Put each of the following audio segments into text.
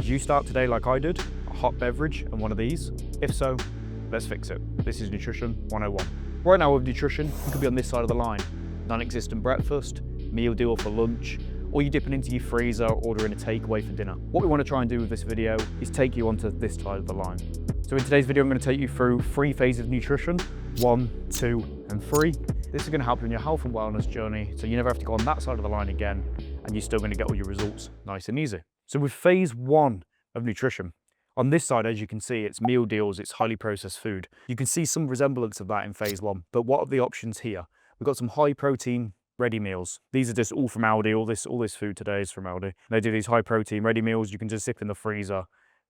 you start today like I did? A hot beverage and one of these? If so, let's fix it. This is Nutrition 101. Right now with nutrition, you could be on this side of the line. Non-existent breakfast, meal deal for lunch, or you're dipping into your freezer ordering a takeaway for dinner. What we want to try and do with this video is take you onto this side of the line. So in today's video, I'm going to take you through 3 phases of nutrition, 1, 2, and 3. This is going to help you in your health and wellness journey, so you never have to go on that side of the line again, and you're still going to get all your results nice and easy. So with phase 1 of nutrition, on this side, as you can see, it's meal deals, it's highly processed food. You can see some resemblance of that in phase 1, but what are the options here? We've got some high protein ready meals. These are just all from Aldi. All this food today is from Aldi. They do these high protein ready meals. You can just zip in the freezer,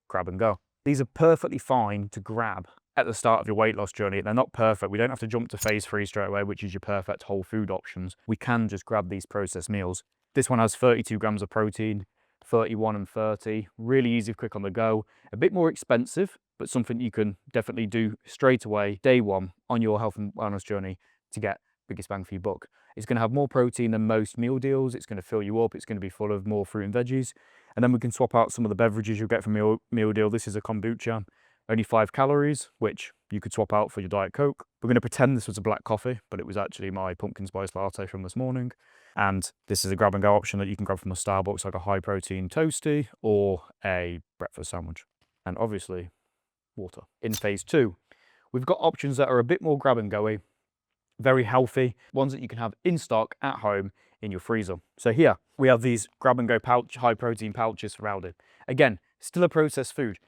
grab and go. These are perfectly fine to grab at the start of your weight loss journey. They're not perfect. We don't have to jump to phase 3 straight away, which is your perfect whole food options. We can just grab these processed meals. This one has 32 grams of protein, 31 and 30, really easy, quick on the go. A bit more expensive, but something you can definitely do straight away, day one, on your health and wellness journey to get biggest bang for your buck. It's going to have more protein than most meal deals. It's going to fill you up. It's going to be full of more fruit and veggies. And then we can swap out some of the beverages you'll get from meal deal. This is a kombucha, only 5 calories, which you could swap out for your Diet Coke. We're going to pretend this was a black coffee, but it was actually my pumpkin spice latte from this morning. And this is a grab and go option that you can grab from a Starbucks, like a high protein toasty or a breakfast sandwich. And obviously water. In phase 2, we've got options that are a bit more grab and go-y, very healthy, ones that you can have in stock at home in your freezer. So here we have these grab and go pouch, high protein pouches from Aldi. Again, still a processed food,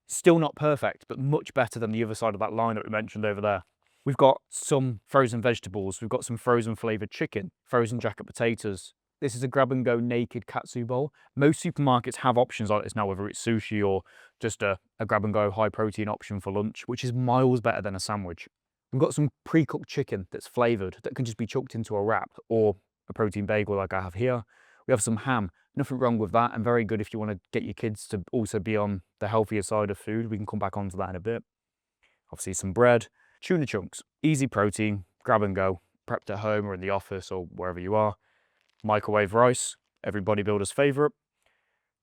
still not perfect, but much better than the other side of that line that we mentioned over there. We've got some frozen vegetables, we've got some frozen flavored chicken, frozen jacket potatoes. This is a grab and go naked katsu bowl. Most supermarkets have options like this now, whether it's sushi or just a grab and go high protein option for lunch, which is miles better than a sandwich. We've got some pre-cooked chicken that's flavored that can just be chucked into a wrap or a protein bagel like I have here. We have some ham, nothing wrong with that, and very good if you want to get your kids to also be on the healthier side of food. We can come back onto that in a bit. Obviously some bread, tuna chunks, easy protein, grab and go, prepped at home or in the office or wherever you are. Microwave rice, every bodybuilder's favorite.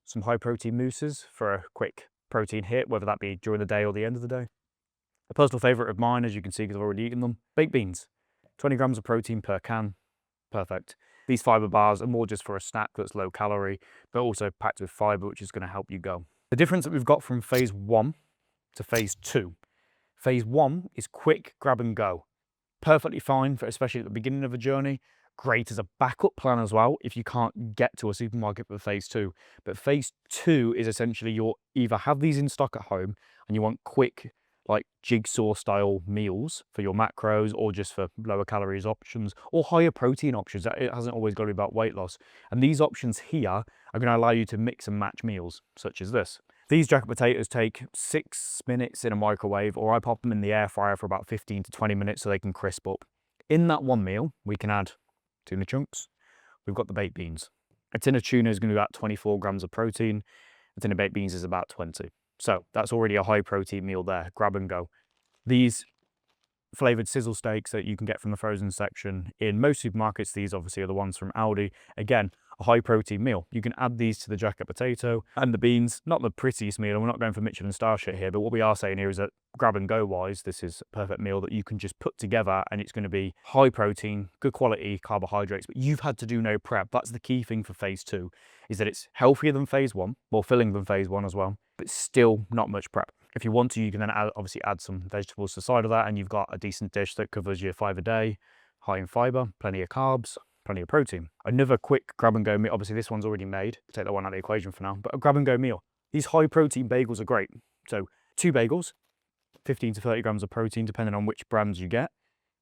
Some high protein mousses for a quick protein hit, whether that be during the day or the end of the day. A personal favorite of mine, as you can see because I've already eaten them, baked beans. 20 grams of protein per can, perfect. These fiber bars are more just for a snack that's low calorie, but also packed with fiber, which is going to help you go. The difference that we've got from phase 1 to phase 2. Phase 1 is quick grab and go. Perfectly fine, for especially at the beginning of a journey. Great as a backup plan as well if you can't get to a supermarket for phase 2. But phase 2 is essentially you'll either have these in stock at home and you want quick, like jigsaw style meals for your macros or just for lower calories options or higher protein options. It hasn't always got to be about weight loss. And these options here are going to allow you to mix and match meals such as this. These jacket potatoes take 6 minutes in a microwave, or I pop them in the air fryer for about 15 to 20 minutes so they can crisp up. In that one meal, we can add tuna chunks. We've got the baked beans. A tin of tuna is going to be about 24 grams of protein. A tin of baked beans is about 20. So that's already a high protein meal there, grab and go. These flavored sizzle steaks that you can get from the frozen section in most supermarkets, these obviously are the ones from Aldi. Again, a high protein meal. You can add these to the jacket potato and the beans. Not the prettiest meal, and we're not going for Michelin star shit here, but what we are saying here is that grab and go wise, this is a perfect meal that you can just put together and it's going to be high protein, good quality carbohydrates, but you've had to do no prep. That's the key thing for phase 2, is that it's healthier than phase 1, more filling than phase 1 as well, but still not much prep. If you want to, you can then obviously add some vegetables to the side of that, and you've got a decent dish that covers your 5 a day, high in fiber, plenty of carbs, plenty of protein. Another quick grab and go meal, obviously this one's already made, take that one out of the equation for now, but a grab and go meal. These high protein bagels are great. So 2 bagels, 15 to 30 grams of protein, depending on which brands you get.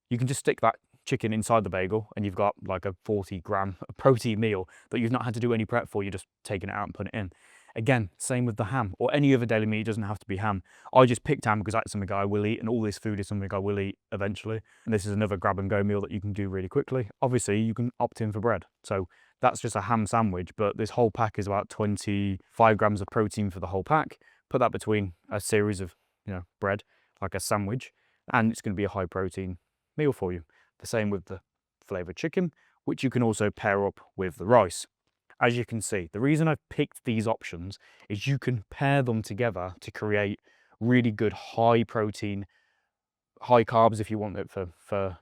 You can just stick that chicken inside the bagel and you've got like a 40 gram protein meal that you've not had to do any prep for. You're just taking it out and putting it in. Again, same with the ham or any other deli meat. It doesn't have to be ham. I just picked ham because that's something I will eat, and all this food is something I will eat eventually. And this is another grab and go meal that you can do really quickly. Obviously, you can opt in for bread. So that's just a ham sandwich, but this whole pack is about 25 grams of protein for the whole pack. Put that between a series of, bread, like a sandwich, and it's going to be a high protein meal for you. The same with the flavored chicken, which you can also pair up with the rice. As you can see, the reason I've picked these options is you can pair them together to create really good high protein, high carbs if you want it for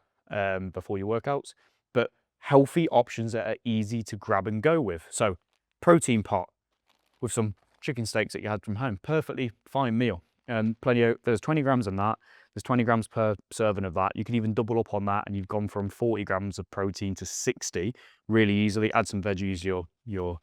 before your workouts, but healthy options that are easy to grab and go with. So protein pot with some chicken steaks that you had from home, perfectly fine meal. There's 20 grams in that. There's 20 grams per serving of that. You can even double up on that, and you've gone from 40 grams of protein to 60 really easily. Add some veggies, your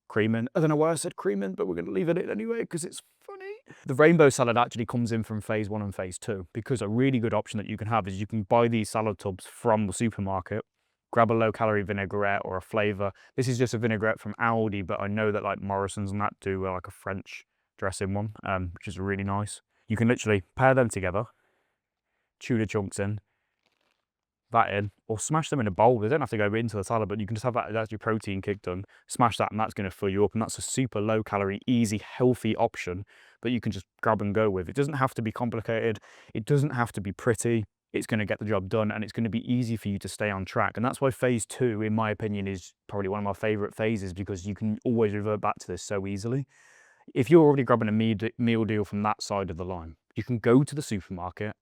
cream in. I don't know why I said cream in, but we're going to leave it in anyway because it's funny. The rainbow salad actually comes in from phase 1 and phase 2, because a really good option that you can have is you can buy these salad tubs from the supermarket, grab a low-calorie vinaigrette or a flavour. This is just a vinaigrette from Aldi, but I know that like Morrison's and that do like a French dressing one, which is really nice. You can literally pair them together, chew the chunks in, that in, or smash them in a bowl. They don't have to go into the salad, but you can just have that as your protein kick done. Smash that, and that's going to fill you up. And that's a super low-calorie, easy, healthy option that you can just grab and go with. It doesn't have to be complicated. It doesn't have to be pretty. It's going to get the job done, and it's going to be easy for you to stay on track. And that's why phase 2, in my opinion, is probably one of my favorite phases, because you can always revert back to this so easily. If you're already grabbing a meal deal from that side of the line, you can go to the supermarket,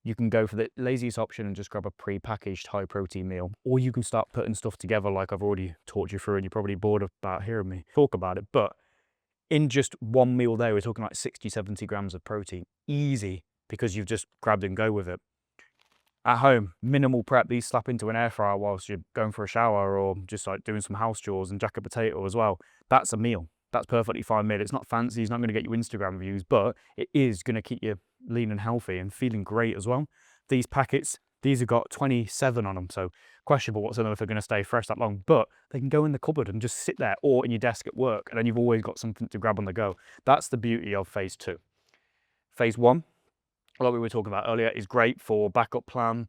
you can go for the laziest option and just grab a pre-packaged high protein meal, or you can start putting stuff together like I've already taught you through, and you're probably bored about hearing me talk about it. But in just one meal there, we're talking like 60, 70 grams of protein, easy, because you've just grabbed and go with it. At home, minimal prep, these slap into an air fryer whilst you're going for a shower, or just like doing some house chores, and jack a potato as well. That's a meal. That's perfectly fine meal. It's not fancy, it's not going to get you Instagram views, but it is going to keep you lean and healthy and feeling great as well. These packets, these have got 27 on them, so questionable what's in them if they're going to stay fresh that long, but they can go in the cupboard and just sit there, or in your desk at work, and then you've always got something to grab on the go. That's the beauty of phase 2. Phase 1, like we were talking about earlier, is great for backup plan,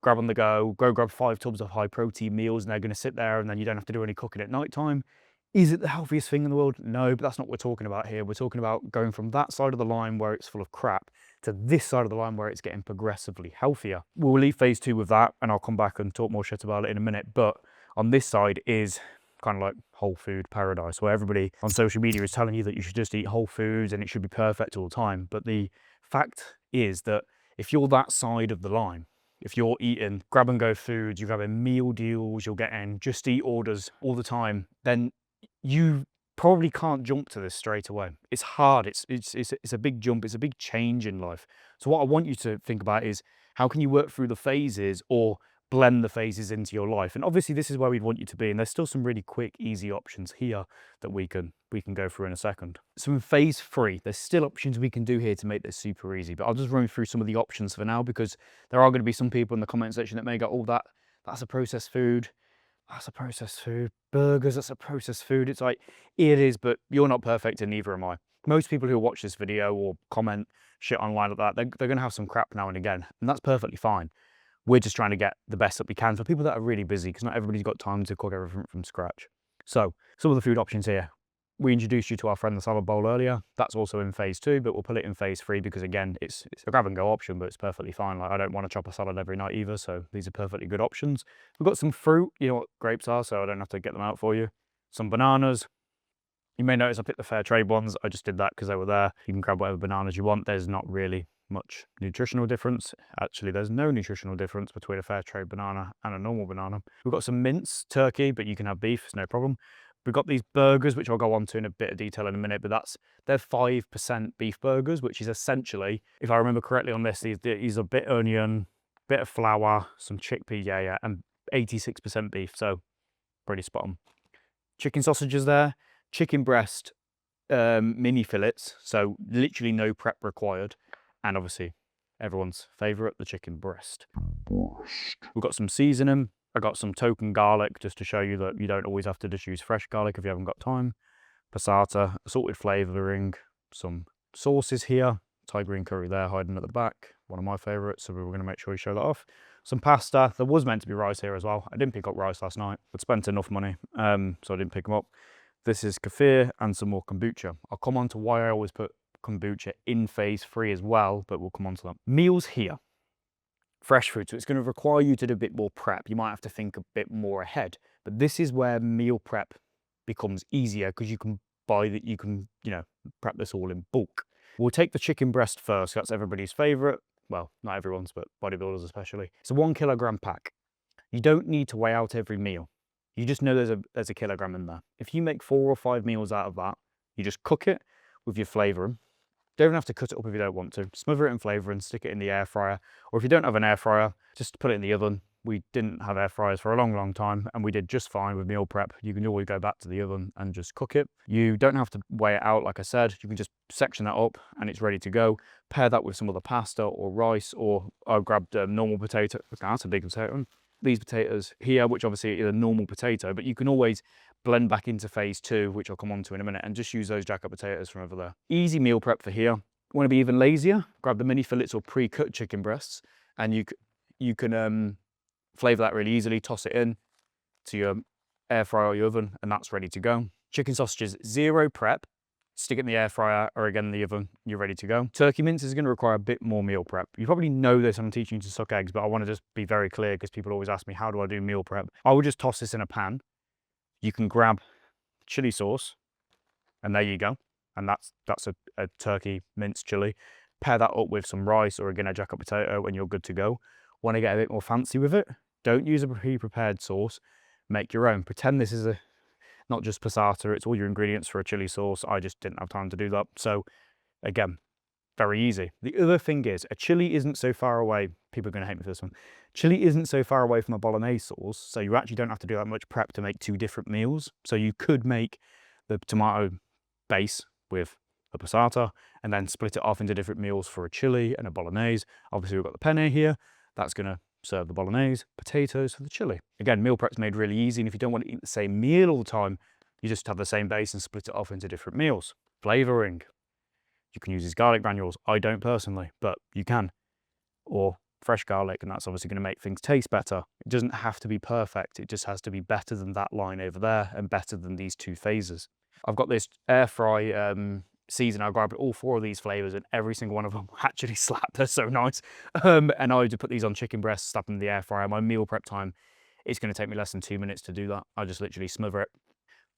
grab on the go grab 5 tubs of high protein meals, and they're going to sit there, and then you don't have to do any cooking at night time. Is it the healthiest thing in the world? No, but that's not what we're talking about here. We're talking about going from that side of the line where it's full of crap to this side of the line where it's getting progressively healthier. We'll leave phase 2 with that, and I'll come back and talk more shit about it in a minute. But on this side is kind of like whole food paradise, where everybody on social media is telling you that you should just eat whole foods and it should be perfect all the time. But the fact is that if you're that side of the line, if you're eating grab and go foods, you're grabbing meal deals, you're getting just eat orders all the time, then you probably can't jump to this straight away. It's hard. It's a big jump. It's a big change in life. So what I want you to think about is, how can you work through the phases or blend the phases into your life? And obviously this is where we'd want you to be. And there's still some really quick, easy options here that we can go through in a second. So in phase 3, there's still options we can do here to make this super easy, but I'll just run through some of the options for now, because there are going to be some people in the comment section that may go, oh, that's a processed food. That's a processed food. Burgers, that's a processed food. It's like, it is, but you're not perfect and neither am I. Most people who watch this video or comment shit online like that, they're going to have some crap now and again, and that's perfectly fine. We're just trying to get the best that we can for people that are really busy, because not everybody's got time to cook everything from scratch. So some of the food options here. We introduced you to our friend the salad bowl earlier. That's also in phase 2, but we'll put it in phase 3 because, again, it's a grab and go option, but it's perfectly fine. Like, I don't want to chop a salad every night either, so these are perfectly good options. We've got some fruit. You know what grapes are, so I don't have to get them out for you. Some bananas. You may notice I picked the fair trade ones. I just did that because they were there. You can grab whatever bananas you want. There's not really much nutritional difference. Actually, there's no nutritional difference between a fair trade banana and a normal banana. We've got some mince, turkey, but you can have beef, it's no problem. We've got these burgers, which I'll go on to in a bit of detail in a minute, but they're 5% beef burgers, which is essentially, if I remember correctly on this, these are bit onion, bit of flour, some chickpea, yeah, and 86% beef, so pretty spot on. Chicken sausages there, chicken breast, mini fillets, so literally no prep required, and obviously everyone's favourite, the chicken breast. We've got some seasoning. I got some token garlic just to show you that you don't always have to just use fresh garlic if you haven't got time. Passata, assorted flavouring, some sauces here. Thai green curry there hiding at the back, one of my favourites, so we were going to make sure we show that off. Some pasta. There was meant to be rice here as well. I didn't pick up rice last night. I'd spent enough money, so I didn't pick them up. This is kefir and some more kombucha. I'll come on to why I always put kombucha in phase 3 as well, but we'll come on to that. Meals here. Fresh food, so it's going to require you to do a bit more prep. You might have to think a bit more ahead, but this is where meal prep becomes easier because you can prep this all in bulk. We'll take the chicken breast first. That's everybody's favorite. Well, not everyone's, but bodybuilders especially. It's a 1 kilogram pack. You don't need to weigh out every meal. You just know there's a kilogram in there. If you make 4 or 5 meals out of that, you just cook it with your flavouring. Don't even have to cut it up if you don't want to. Smother it in flavouring, stick it in the air fryer. Or if you don't have an air fryer, just put it in the oven. We didn't have air fryers for a long, long time, and we did just fine with meal prep. You can always go back to the oven and just cook it. You don't have to weigh it out, like I said. You can just section that up and it's ready to go. Pair that with some other pasta or rice, or I grabbed a normal potato. That's a big potato. These potatoes here, which obviously is a normal potato, but you can always blend back into phase 2, which I'll come on to in a minute, and just use those jack-up potatoes from over there. Easy meal prep for here. Want to be even lazier? Grab the mini fillets or pre-cut chicken breasts, and you can flavour that really easily. Toss it in to your air fryer or your oven, and that's ready to go. Chicken sausages, 0 prep. Stick it in the air fryer or again in the oven, you're ready to go. Turkey mince is going to require a bit more meal prep. You probably know this, I'm teaching you to suck eggs, but I want to just be very clear because people always ask me, how do I do meal prep? I would just toss this in a pan. You can grab chili sauce, and there you go. And that's a turkey mince chili. Pair that up with some rice or again a jack-up potato and you're good to go. Want to get a bit more fancy with it? Don't use a pre-prepared sauce. Make your own. Pretend this is not just passata, it's all your ingredients for a chili sauce. I just didn't have time to do that. So again, very easy. The other thing is, a chili isn't so far away. People are going to hate me for this one. Chili isn't so far away from a bolognese sauce, so you actually don't have to do that much prep to make 2 different meals. So you could make the tomato base with a passata and then split it off into different meals for a chili and a bolognese. Obviously we've got the penne here. That's going to serve the bolognese, potatoes for the chili. Again, meal prep's made really easy, and if you don't want to eat the same meal all the time, you just have the same base and split it off into different meals. Flavouring. You can use these garlic granules. I don't personally, but you can. Or fresh garlic, and that's obviously going to make things taste better. It doesn't have to be perfect. It just has to be better than that line over there and better than these 2 phases. I've got this air fry season. I grabbed all 4 of these flavors and every single one of them actually slapped. They're so nice. And I would put these on chicken breasts, slap them in the air fryer. My meal prep time, it's going to take me less than 2 minutes to do that. I just literally smother it.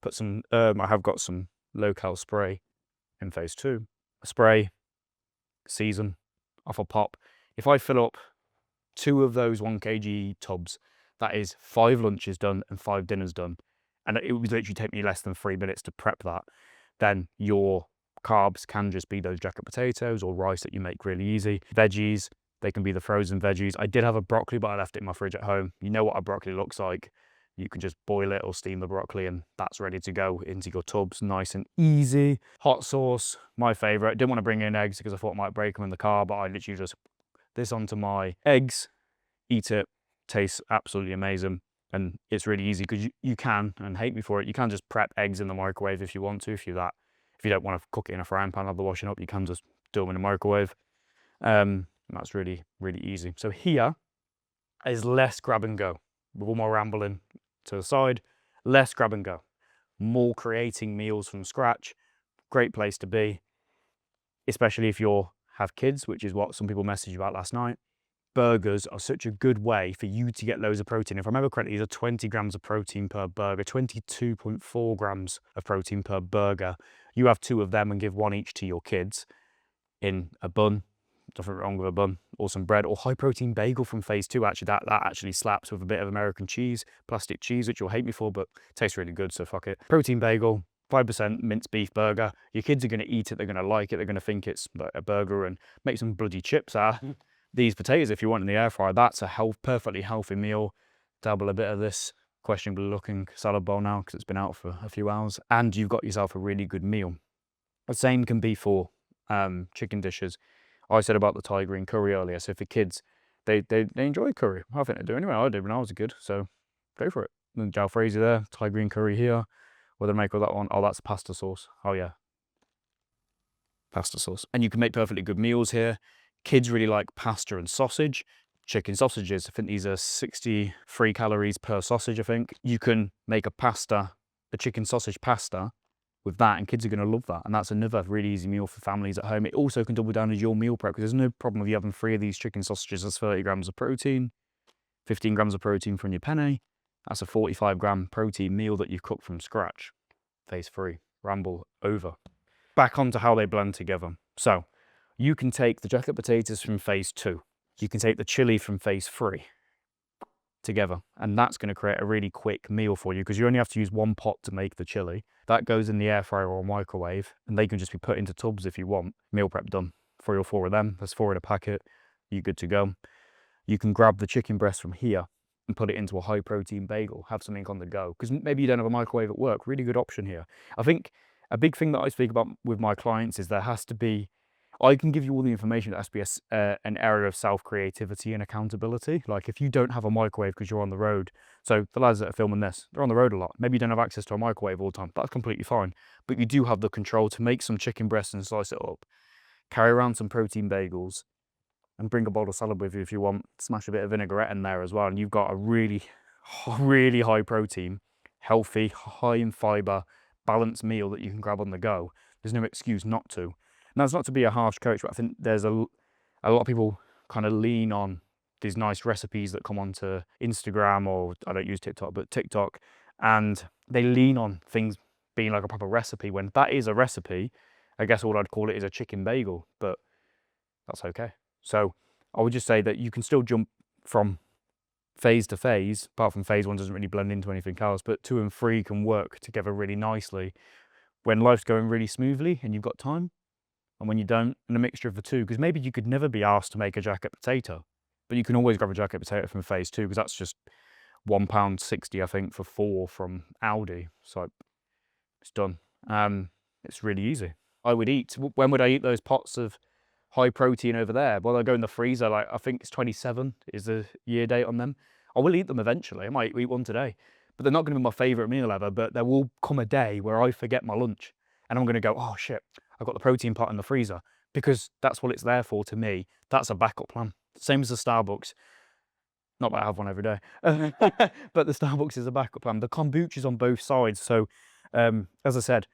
Put some, I have got some low-cal spray in phase 2. Spray, season, off a pop. If I fill up 2 of those 1 kg tubs, that is 5 lunches done and 5 dinners done. And it would literally take me less than 3 minutes to prep that. Then your carbs can just be those jack-up potatoes or rice that you make really easy. Veggies, they can be the frozen veggies. I did have a broccoli, but I left it in my fridge at home. You know what a broccoli looks like. You can just boil it or steam the broccoli and that's ready to go into your tubs, nice and easy. Hot sauce, my favorite. Didn't want to bring in eggs because I thought I might break them in the car, but I literally just this onto my eggs, eat it, tastes absolutely amazing. And it's really easy because you can, and hate me for it, you can just prep eggs in the microwave if you want to. If you don't want to cook it in a frying pan, have the washing up, you can just do them in a microwave. That's really, really easy. So here is less grab and go. With all my rambling to the side, less grab and go. More creating meals from scratch. Great place to be, especially if you have kids, which is what some people messaged about last night. Burgers are such a good way for you to get loads of protein. If I remember correctly, these are 20 grams of protein per burger, 22.4 grams of protein per burger. You have 2 of them and give 1 each to your kids in a bun. Nothing wrong with a bun, or some bread, or high protein bagel from phase 2. Actually, that actually slaps with a bit of American cheese, plastic cheese, which you'll hate me for, but tastes really good, so fuck it. Protein bagel, 5% minced beef burger. Your kids are going to eat it, they're going to like it, they're going to think it's like a burger, and make some bloody chips out. These potatoes, if you want in the air fryer, that's a perfectly healthy meal. Dabble a bit of this questionable looking salad bowl now because it's been out for a few hours, and you've got yourself a really good meal. The same can be for chicken dishes. I said about the Thai green curry earlier, so for kids, they enjoy curry. I think they do anyway. I did when I was a kid, so go for it. And jalfrezi there, Thai green curry here. What did I make with that one? Oh, that's pasta sauce. Oh yeah, pasta sauce. And you can make perfectly good meals here. Kids really like pasta and sausage. Chicken sausages, I think these are 63 calories per sausage, I think. You can make a chicken sausage pasta with that, and kids are going to love that. And that's another really easy meal for families at home. It also can double down as your meal prep because there's no problem with you having 3 of these chicken sausages. That's 30 grams of protein, 15 grams of protein from your penne. That's a 45 gram protein meal that you've cooked from scratch. phase 3, ramble over. Back onto how they blend together. So you can take the jacket potatoes from phase 2. You can take the chili from phase 3 together, and that's going to create a really quick meal for you, because you only have to use one pot to make the chili. That goes in the air fryer or microwave, and they can just be put into tubs if you want. Meal prep done. 3 or 4 of them. There's 4 in a packet. You're good to go. You can grab the chicken breast from here and put it into a high protein bagel. Have something on the go, because maybe you don't have a microwave at work. Really good option here. I think a big thing that I speak about with my clients is there has to be, I can give you all the information, that has to be an area of self-creativity and accountability. Like if you don't have a microwave because you're on the road, so the lads that are filming this, they're on the road a lot. Maybe you don't have access to a microwave all the time. That's completely fine. But you do have the control to make some chicken breast and slice it up, carry around some protein bagels, and bring a bowl of salad with you if you want. Smash a bit of vinaigrette in there as well, and you've got a really, really high protein, healthy, high in fibre, balanced meal that you can grab on the go. There's no excuse not to. Now, it's not to be a harsh coach, but I think there's a lot of people kind of lean on these nice recipes that come onto Instagram, or I don't use TikTok, but TikTok, and they lean on things being like a proper recipe, when that is a recipe. I guess all I'd call it is a chicken bagel, but that's okay. So I would just say that you can still jump from phase to phase, apart from phase 1 doesn't really blend into anything else, but 2 and 3 can work together really nicely when life's going really smoothly and you've got time, and when you don't, and a mixture of the two. Because maybe you could never be asked to make a jacket potato, but you can always grab a jacket potato from phase 2, because that's just £1.60, I think, for 4 from Aldi. So it's done. It's really easy. When would I eat those pots of high protein over there? Well, they'll go in the freezer. Like, I think it's 27 is the year date on them. I will eat them eventually. I might eat one today, but they're not going to be my favourite meal ever. But there will come a day where I forget my lunch and I'm going to go, oh shit, I've got the protein pot in the freezer, because that's what it's there for to me. That's a backup plan. Same as the Starbucks. Not that I have one every day, but the Starbucks is a backup plan. The kombucha's on both sides. So as I said,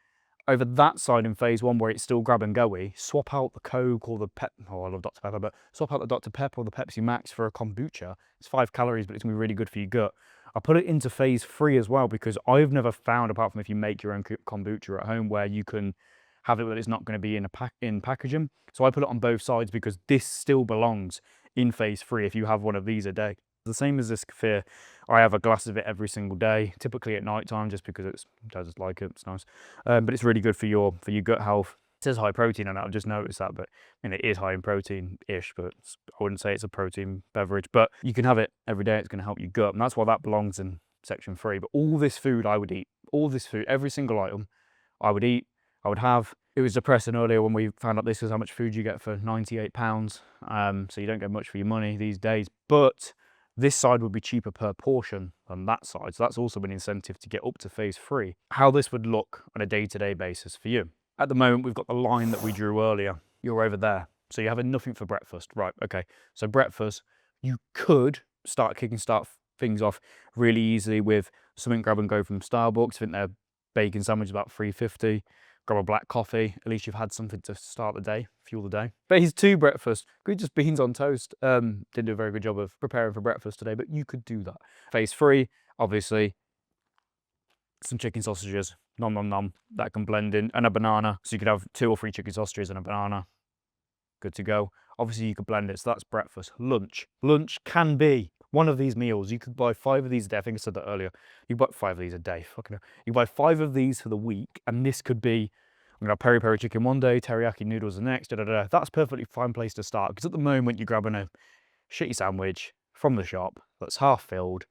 over that side in phase 1 where it's still grab and go-y, swap out the Coke or the oh, I love Dr. Pepper, but swap out the Dr. Pepper or the Pepsi Max for a kombucha. It's 5 calories, but it's going to be really good for your gut. I put it into phase 3 as well, because I've never found, apart from if you make your own kombucha at home, where you can have it but it's not going to be in packaging. So I put it on both sides, because this still belongs in phase 3 if you have one of these a day. The same as this kefir, I have a glass of it every single day, typically at night time, just because I just like it, it's nice. But it's really good for your gut health. It says high protein on it, I've just noticed that, but I mean, it is high in protein-ish, but I wouldn't say it's a protein beverage. But you can have it every day, it's going to help your gut, and that's why that belongs in section 3. But all this food I would eat, all this food, every single item I would eat, I would have. It was depressing earlier when we found out this is how much food you get for £98. So you don't get much for your money these days, but this side would be cheaper per portion than that side. So that's also an incentive to get up to phase 3. How this would look on a day-to-day basis for you. At the moment, we've got the line that we drew earlier. You're over there. So you're having nothing for breakfast. Right, okay. So breakfast, you could start things off really easily with something grab and go from Starbucks. I think their bacon sandwich is about £3.50. Grab a black coffee, at least you've had something to start the day, fuel the day. Phase 2 breakfast, could just beans on toast. Didn't do a very good job of preparing for breakfast today, but you could do that. Phase 3, obviously, some chicken sausages, nom nom nom, that can blend in, and a banana. So you could have 2 or 3 chicken sausages and a banana, good to go. Obviously you could blend it, so that's breakfast. Lunch can be one of these meals. You could buy 5 of these a day. I think I said that earlier. You buy 5 of these a day. Fucking hell. You buy 5 of these for the week, and this could be, I'm gonna have peri peri chicken one day, teriyaki noodles the next. That's a perfectly fine place to start, because at the moment you're grabbing a shitty sandwich from the shop that's half filled.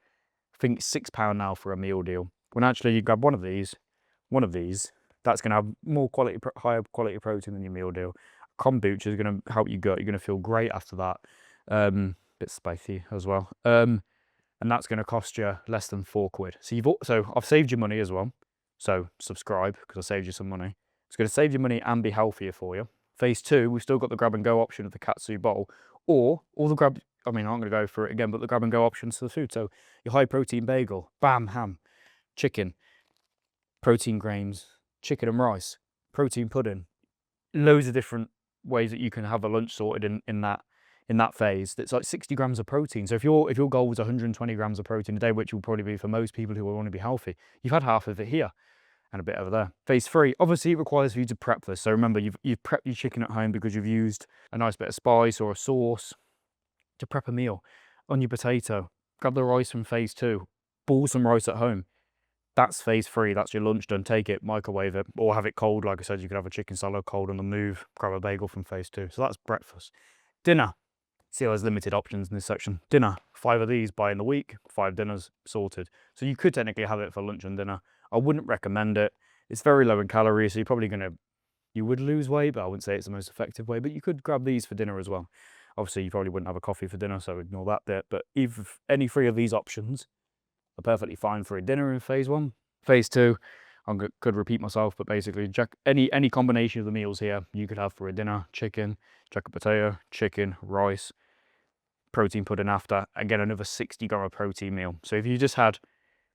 I think it's £6 now for a meal deal. When actually you grab one of these, that's gonna have more quality, higher quality protein than your meal deal. Kombucha is gonna help your gut. You're gonna feel great after that. Bit spicy as well, and that's going to cost you less than £4. So I've saved you money as well. So subscribe, because I saved you some money. It's going to save you money and be healthier for you. Phase 2, we've still got the grab and go option of the katsu bowl, or all the grab. I mean, I'm not going to go for it again, but the grab and go options to the food. So your high protein bagel, bam, ham, chicken, protein grains, chicken and rice, protein pudding, loads of different ways that you can have a lunch sorted in that phase. That's like 60 grams of protein. So if your goal was 120 grams of protein a day, which will probably be for most people who want to be healthy, you've had half of it here. and a bit over there. Phase 3, obviously it requires for you to prep this. So remember, you've prepped your chicken at home because you've used a nice bit of spice or a sauce to prep a meal. On your potato, grab the rice from phase 2, boil some rice at home. That's phase 3, that's your lunch done. Take it, microwave it, or have it cold. Like I said, you could have a chicken salad cold on the move, grab a bagel from phase 2. So that's breakfast. Dinner, see, there's limited options in this section. Dinner, 5 of these by in the week, 5 dinners sorted. So you could technically have it for lunch and dinner. I wouldn't recommend it. It's very low in calories, so you're probably you would lose weight, but I wouldn't say it's the most effective way. But you could grab these for dinner as well. Obviously, you probably wouldn't have a coffee for dinner, so ignore that bit. But if any 3 of these options are perfectly fine for a dinner in phase 1. Phase 2, I could repeat myself, but basically any combination of the meals here you could have for a dinner: chicken, jacket potato, chicken, rice, protein pudding after, and get another 60 gram of protein meal. So if you just had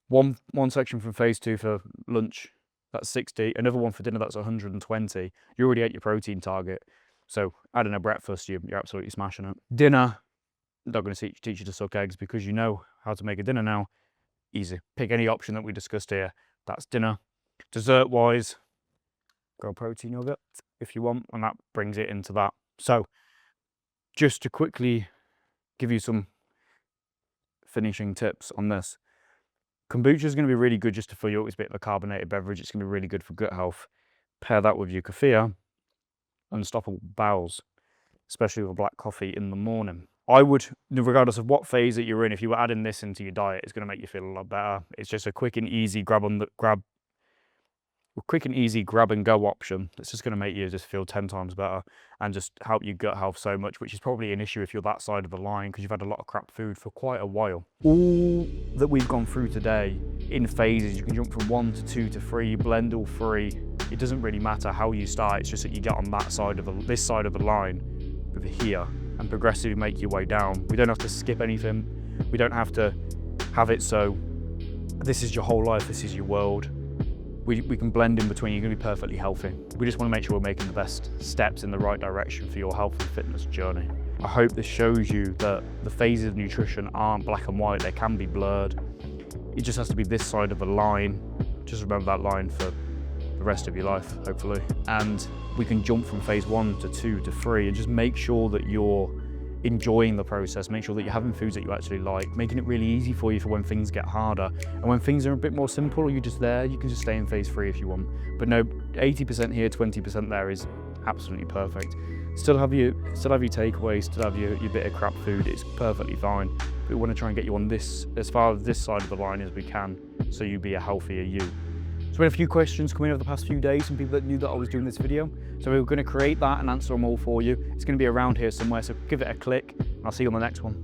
one section from phase 2 for lunch, that's 60, another one for dinner, that's 120, you already ate your protein target. So adding a breakfast, you're absolutely smashing it. Dinner, I'm not going to teach you to suck eggs because you know how to make a dinner now. Easy. Pick any option that we discussed here. That's dinner. Dessert wise, go protein yogurt if you want, and that brings it into that. So just to quickly give you some finishing tips on this. Kombucha is going to be really good just to fill you up with a bit of a carbonated beverage. It's going to be really good for gut health. Pair that with your kefir, unstoppable bowels, especially with black coffee in the morning. I would, regardless of what phase that you're in, if you were adding this into your diet, it's going to make you feel a lot better. It's just a quick and easy grab and go option. It's just going to make you just feel 10 times better and just help your gut health so much, which is probably an issue if you're that side of the line because you've had a lot of crap food for quite a while. All that we've gone through today in phases, you can jump from 1 to 2 to 3, blend all 3. It doesn't really matter how you start. It's just that you get on that side of this side of the line over here and progressively make your way down. We don't have to skip anything. We don't have to have it so this is your whole life, this is your world. We can blend in between. You're going to be perfectly healthy. We just want to make sure we're making the best steps in the right direction for your health and fitness journey. I hope this shows you that the phases of nutrition aren't black and white. They can be blurred. It just has to be this side of a line. Just remember that line for the rest of your life, hopefully. And we can jump from phase 1 to 2 to 3 and just make sure that you're enjoying the process, make sure that you're having foods that you actually like, making it really easy for you for when things get harder. And when things are a bit more simple or you're just there, you can just stay in phase 3 if you want. But no, 80% here, 20% there is absolutely perfect. Still have your takeaways, still have your bit of crap food, it's perfectly fine. But we want to try and get you on this, as far as this side of the line as we can, so you be a healthier you. So we had a few questions coming over the past few days from people that knew that I was doing this video. So we were going to create that and answer them all for you. It's going to be around here somewhere, so give it a click and I'll see you on the next one.